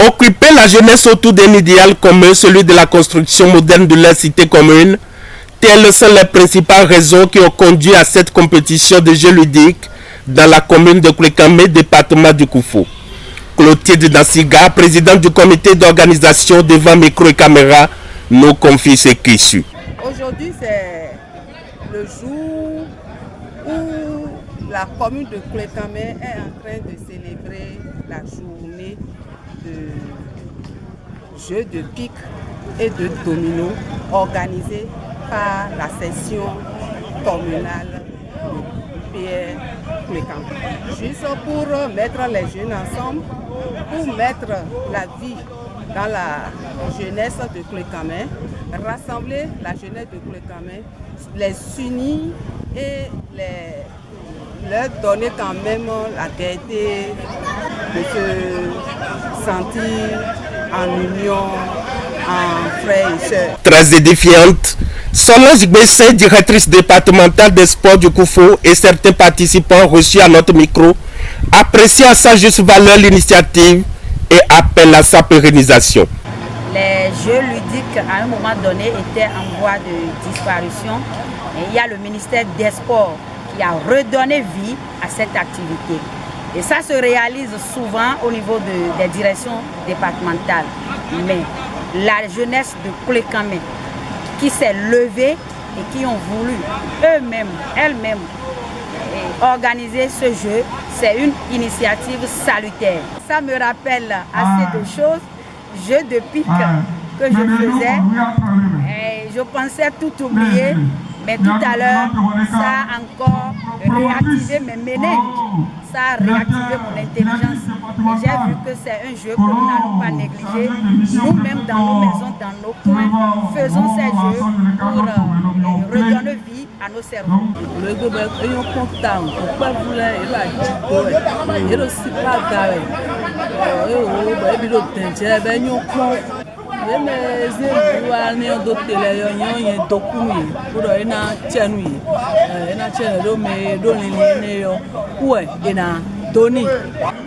Occuper la jeunesse autour d'un idéal commun, celui de la construction moderne de la cité commune, telles sont les principales raisons qui ont conduit à cette compétition de jeux ludiques dans la commune de Koulékamé, département du Koufou. Clotilde Dassiga, présidente du comité d'organisation devant micro et caméra, nous confie ce qui suit. Aujourd'hui, c'est le jour où la commune de Koulékamé est en train de célébrer la journée de jeux de pique et de domino organisée par la section communale de PR Koulékamé. Juste pour mettre les jeunes ensemble, pour mettre la vie dans la jeunesse de Koulékamé, rassembler la jeunesse de Koulékamé, les unir et leur donner quand même la gaieté de se sentir en union, en frères et sœurs. Très édifiante, Solange Bessin, directrice départementale des sports du Koufou, et certains participants reçus à notre micro apprécient à sa juste valeur l'initiative et appellent à sa pérennisation. Les jeux ludiques à un moment donné étaient en voie de disparition et il y a le ministère des Sports qui a redonné vie à cette activité. Et ça se réalise souvent au niveau des directions départementales. Mais la jeunesse de Koulékamé qui s'est levée et qui ont voulu elles-mêmes organiser ce jeu, c'est une initiative salutaire. Ça me rappelle assez de choses, jeux de pique que je faisais. Et je pensais tout oublier, mais tout à l'heure, ça a encore réactivé mes méninges, ça a réactivé mon intelligence. Et j'ai vu que c'est un jeu que nous n'allons pas négliger. Nous-mêmes, dans nos maisons, dans nos coins, faisons ces jeux pour redonner vie à nos cerveaux.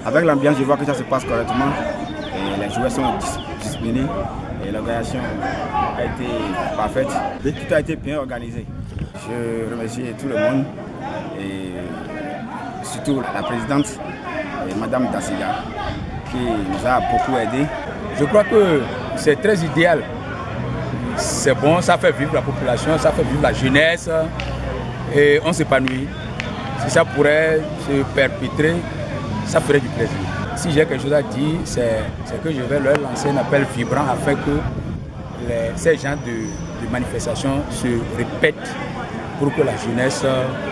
Avec l'ambiance, je vois que ça se passe correctement. Et les joueurs sont disciplinés et l'organisation a été parfaite. Tout a été bien organisé. Je remercie tout le monde et surtout la présidente, Madame Dassiga, qui nous a beaucoup aidés. Je crois que c'est très idéal. C'est bon, ça fait vivre la population, ça fait vivre la jeunesse et on s'épanouit. Si ça pourrait se perpétrer, ça ferait du plaisir. Si j'ai quelque chose à dire, c'est que je vais leur lancer un appel vibrant afin que ces genres de manifestations se répètent pour que la jeunesse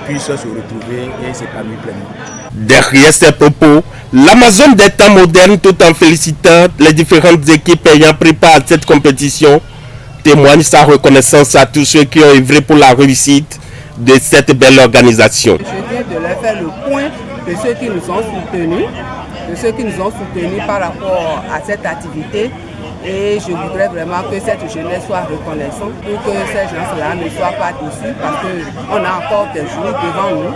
puisse se retrouver et s'épanouir pleinement. Derrière ces propos, l'Amazone des temps modernes, tout en félicitant les différentes équipes ayant pris part à cette compétition, témoigne sa reconnaissance à tous ceux qui ont œuvré pour la réussite de cette belle organisation. Je viens de leur faire le point de ceux qui nous ont soutenus, par rapport à cette activité. Et je voudrais vraiment que cette jeunesse soit reconnaissante pour que ces gens-là ne soient pas déçus parce qu'on a encore des jours devant nous.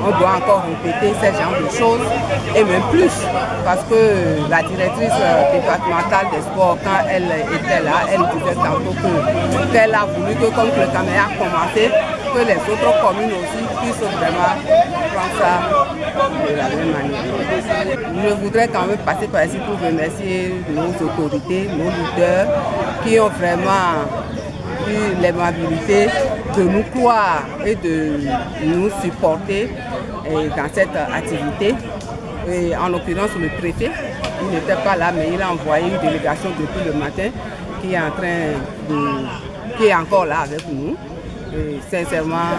On doit encore répéter ces genres de choses et même plus parce que la directrice départementale des sports, quand elle était là, elle disait tantôt qu'elle a voulu que comme le caméra a commencé, que les autres communes aussi puissent vraiment prendre ça de la même manière. Je voudrais quand même passer par ici pour remercier nos autorités, nos leaders qui ont vraiment eu l'aimabilité de nous croire et de nous supporter dans cette activité. Et en l'occurrence, le préfet, il n'était pas là, mais il a envoyé une délégation depuis le matin qui est encore là avec nous. Et sincèrement,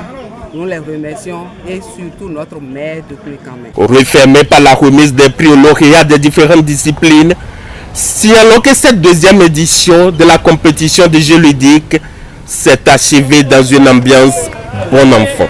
nous les remercions et surtout notre maire de Koulékamé. Refermé par la remise des prix aux lauréats des différentes disciplines, si alors que cette deuxième édition de la compétition des jeux ludiques s'est achevée dans une ambiance bon enfant.